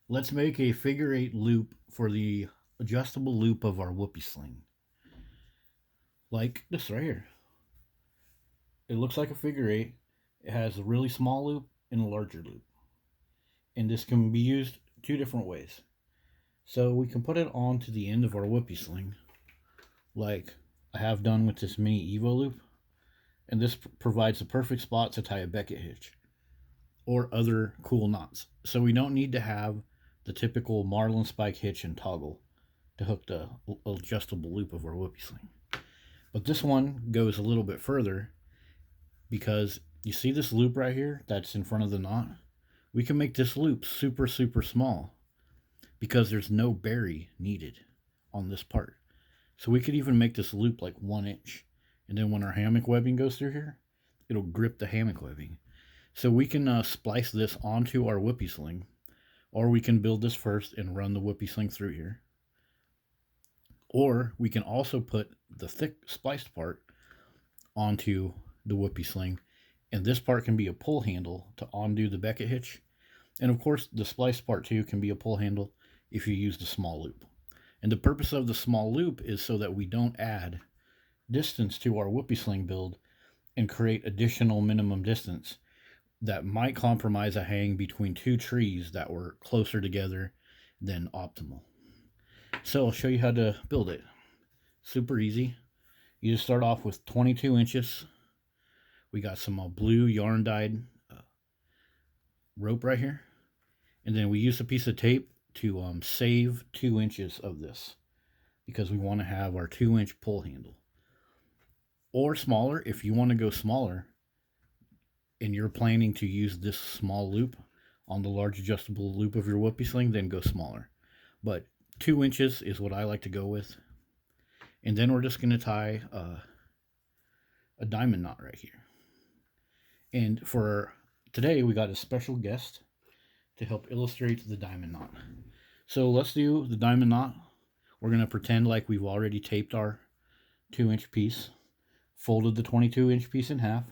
Let's make a figure 8 loop for the adjustable loop of our whoopie sling. Like this right here. It looks like a figure 8. It has a really small loop and a larger loop. And this can be used two different ways. So we can put it onto the end of our whoopie sling, like I have done with this mini Evo loop. And this provides the perfect spot to tie a Beckett hitch or other cool knots. So we don't need to have the typical Marlin spike hitch and toggle to hook the adjustable loop of our whoopie sling. But this one goes a little bit further because you see this loop right here that's in front of the knot? We can make this loop super, super small because there's no bury needed on this part. So we could even make this loop like 1 inch. And then when our hammock webbing goes through here, it'll grip the hammock webbing. So we can splice this onto our whoopie sling, or we can build this first and run the whoopie sling through here. Or we can also put the thick spliced part onto the whoopie sling, and this part can be a pull handle to undo the Beckett hitch. And of course, the spliced part too can be a pull handle if you use the small loop. And the purpose of the small loop is so that we don't add distance to our whoopie sling build and create additional minimum distance that might compromise a hang between two trees that were closer together than optimal. So I'll show you how to build it. Super easy. You just start off with 22 inches. We got some blue yarn dyed rope right here. And then we use a piece of tape to save 2 inches of this because we want to have our 2-inch pull handle. Or smaller, if you want to go smaller and you're planning to use this small loop on the large adjustable loop of your whoopie sling, then go smaller. But 2 inches is what I like to go with. And then we're just going to tie a diamond knot right here. And for today, we got a special guest to help illustrate the diamond knot. So let's do the diamond knot. We're going to pretend like we've already taped our 2-inch piece, folded the 22-inch piece in half,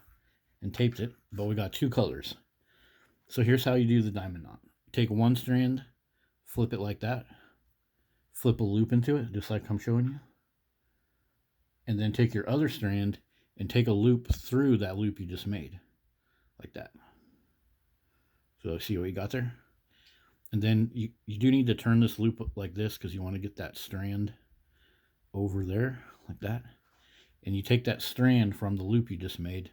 and taped it, but we got two colors. So here's how you do the diamond knot. Take one strand, flip it like that, flip a loop into it, just like I'm showing you, and then take your other strand and take a loop through that loop you just made, like that. So see what you got there? And then you do need to turn this loop like this because you want to get that strand over there, like that. And you take that strand from the loop you just made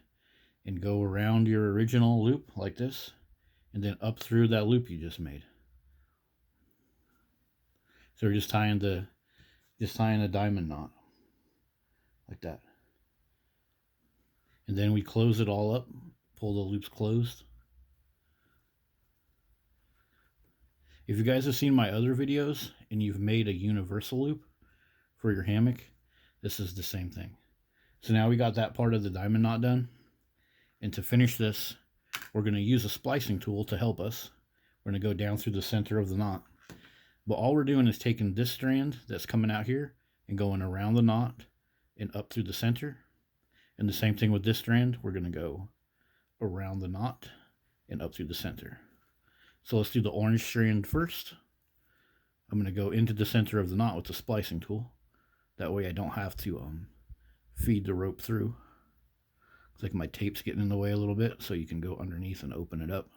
and go around your original loop like this, and then up through that loop you just made. So we're just tying a diamond knot like that. And then we close it all up, pull the loops closed. If you guys have seen my other videos and you've made a universal loop for your hammock, this is the same thing. So now we got that part of the diamond knot done. And to finish this, we're going to use a splicing tool to help us. We're going to go down through the center of the knot. But all we're doing is taking this strand that's coming out here and going around the knot and up through the center. And the same thing with this strand. We're going to go around the knot and up through the center. So let's do the orange strand first. I'm going to go into the center of the knot with the splicing tool. That way I don't have to feed the rope through. It's like my tape's getting in the way a little bit, so you can go underneath and open it up.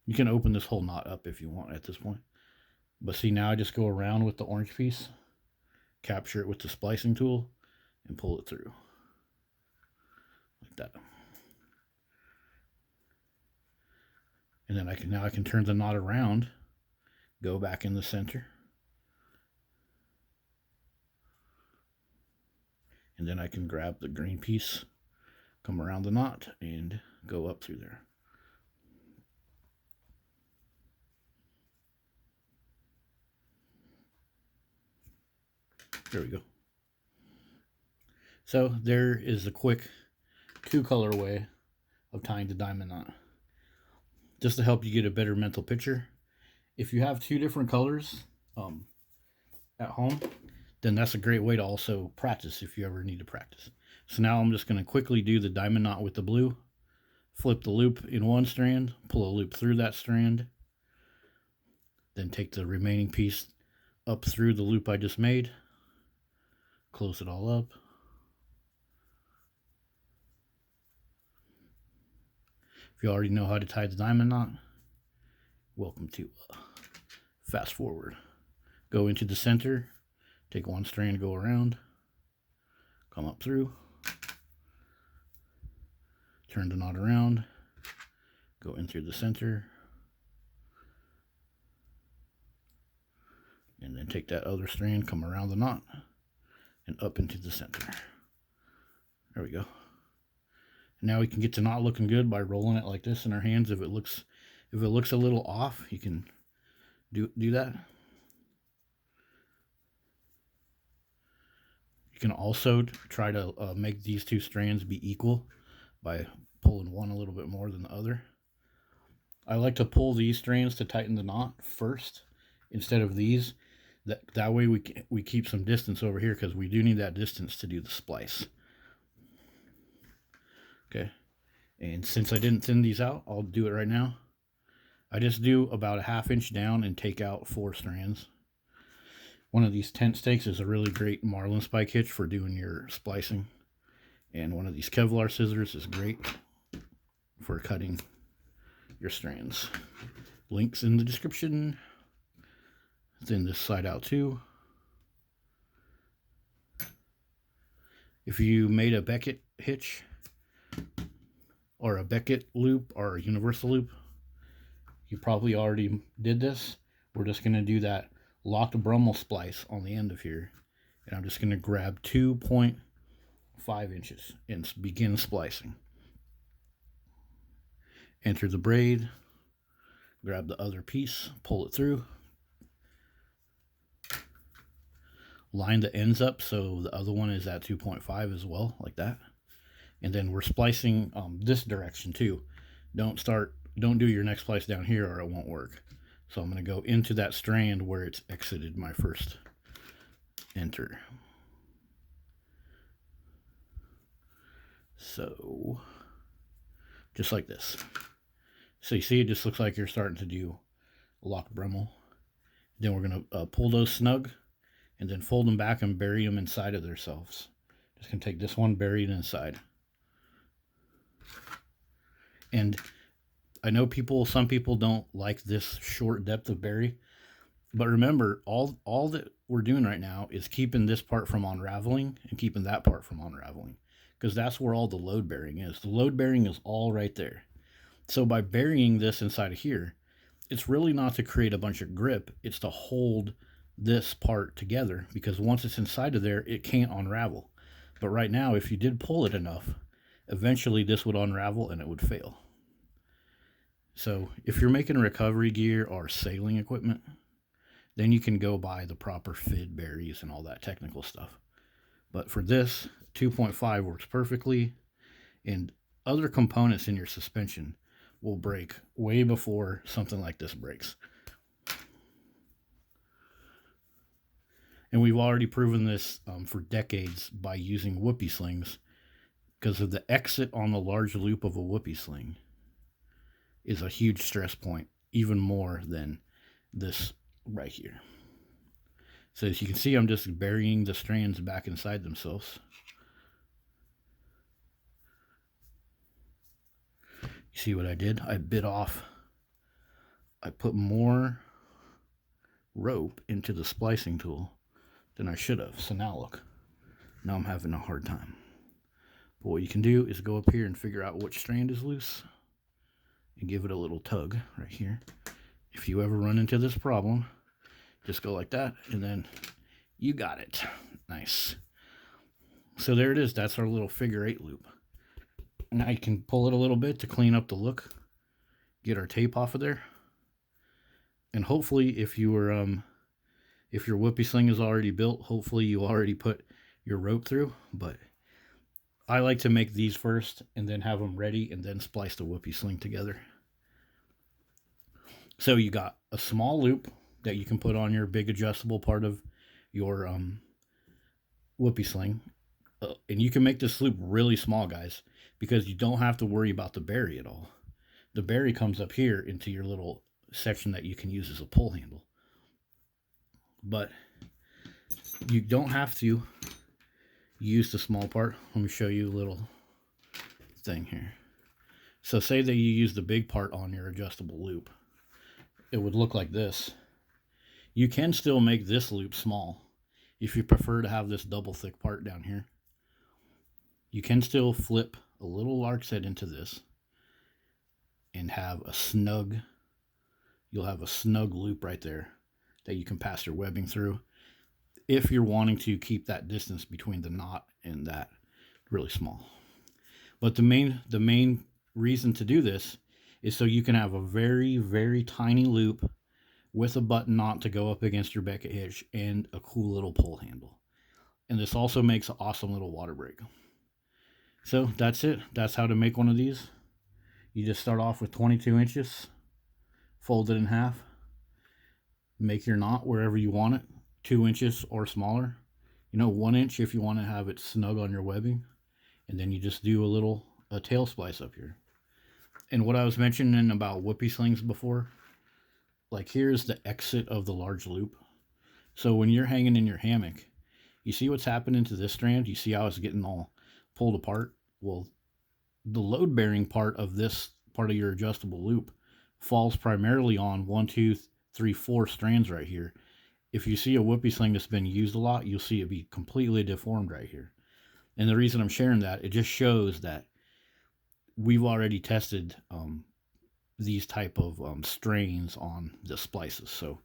You can open this whole knot up if you want at this point. But see, now I just go around with the orange piece, capture it with the splicing tool, and pull it through. Like that. And then I can turn the knot around, go back in the center. And then I can grab the green piece, come around the knot, and go up through there. There we go. So there is a quick 2-color way of tying the diamond knot. Just to help you get a better mental picture, if you have 2 different colors at home, then that's a great way to also practice if you ever need to practice. So now I'm just going to quickly do the diamond knot with the blue, flip the loop in one strand, pull a loop through that strand, Then take the remaining piece up through the loop I just made, close it all up. If you already know how to tie the diamond knot, welcome to fast forward. Go into the center, take one strand, go around, come up through, turn the knot around, go in through the center, and then take that other strand, come around the knot, and up into the center. There we go. Now we can get the knot looking good by rolling it like this in our hands. If it looks a little off, you can do that. You can also try to make these two strands be equal by pulling one a little bit more than the other. I like to pull these strands to tighten the knot first instead of these. That way we keep some distance over here, because we do need that distance to do the splice. Okay, and since I didn't thin these out, I'll do it right now. I just do about a 1/2 inch down and take out 4 strands. One of these tent stakes is a really great marlin spike hitch for doing your splicing. And one of these Kevlar scissors is great for cutting your strands. Links in the description. Thin this side out too. If you made a Beckett hitch, or a Beckett loop, or a universal loop, you probably already did this. We're just going to do that locked Brummel splice on the end of here, and I'm just going to grab 2.5 inches and begin splicing. Enter the braid, grab the other piece, pull it through, line the ends up so the other one is at 2.5 as well, like that. And then we're splicing this direction too. Don't do your next splice down here or it won't work. So I'm going to go into that strand where it's exited my first enter. So just like this. So you see, it just looks like you're starting to do a locked Brummel. Then we're going to pull those snug and then fold them back and bury them inside of themselves. Just going to take this one, bury it inside. And I know some people don't like this short depth of bury, but remember, all that we're doing right now is keeping this part from unraveling and keeping that part from unraveling, because that's where all the load bearing is. The load bearing is all right there. So by burying this inside of here, it's really not to create a bunch of grip, it's to hold this part together, because once it's inside of there, it can't unravel. But right now, if you did pull it enough, eventually this would unravel and it would fail. So if you're making recovery gear or sailing equipment, then you can go buy the proper FID berries and all that technical stuff. But for this, 2.5 works perfectly, and other components in your suspension will break way before something like this breaks. And we've already proven this for decades by using whoopie slings, because of the exit on the large loop of a whoopie sling is a huge stress point, even more than this right here. So as you can see, I'm just burying the strands back inside themselves. You see what I did? I put more rope into the splicing tool than I should have. So now look, now I'm having a hard time. But what you can do is go up here and figure out which strand is loose and give it a little tug right here. If you ever run into this problem, just go like that, and then you got it. Nice. So there it is. That's our little figure 8 loop. Now you can pull it a little bit to clean up the look, get our tape off of there, and hopefully if your whoopie sling is already built, hopefully you already put your rope through. But I like to make these first and then have them ready and then splice the whoopie sling together. So you got a small loop that you can put on your big adjustable part of your whoopie sling. And you can make this loop really small, guys, because you don't have to worry about the bury at all. The bury comes up here into your little section that you can use as a pull handle. But you don't have to use the small part. Let me show you a little thing here. So say that you use the big part on your adjustable loop. It would look like this. You can still make this loop small if you prefer to have this double thick part down here. You can still flip a little lark's head into this and have a snug, you'll have a snug loop right there that you can pass your webbing through if you're wanting to keep that distance between the knot and that really small. But the main reason to do this is so you can have a very, very tiny loop with a button knot to go up against your Beckett hitch and a cool little pull handle. And this also makes an awesome little water break. So that's it. That's how to make one of these. You just start off with 22 inches, fold it in half, make your knot wherever you want it, 2 inches or smaller. 1 inch if you want to have it snug on your webbing. And then you just do a tail splice up here. And what I was mentioning about whoopie slings before, like here's the exit of the large loop. So when you're hanging in your hammock, you see what's happening to this strand? You see how it's getting all pulled apart? Well, the load bearing part of this part of your adjustable loop falls primarily on 1, 2, 3, 4 strands right here. If you see a whoopie sling that's been used a lot, you'll see it be completely deformed right here. And the reason I'm sharing that, it just shows that we've already tested these type of strains on the splices. So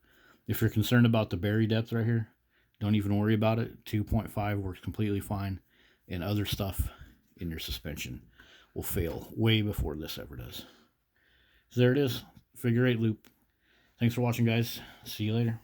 if you're concerned about the bury depth right here, don't even worry about it. 2.5 works completely fine, and other stuff in your suspension will fail way before this ever does. So there it is, figure 8 loop. Thanks for watching, guys. See you later.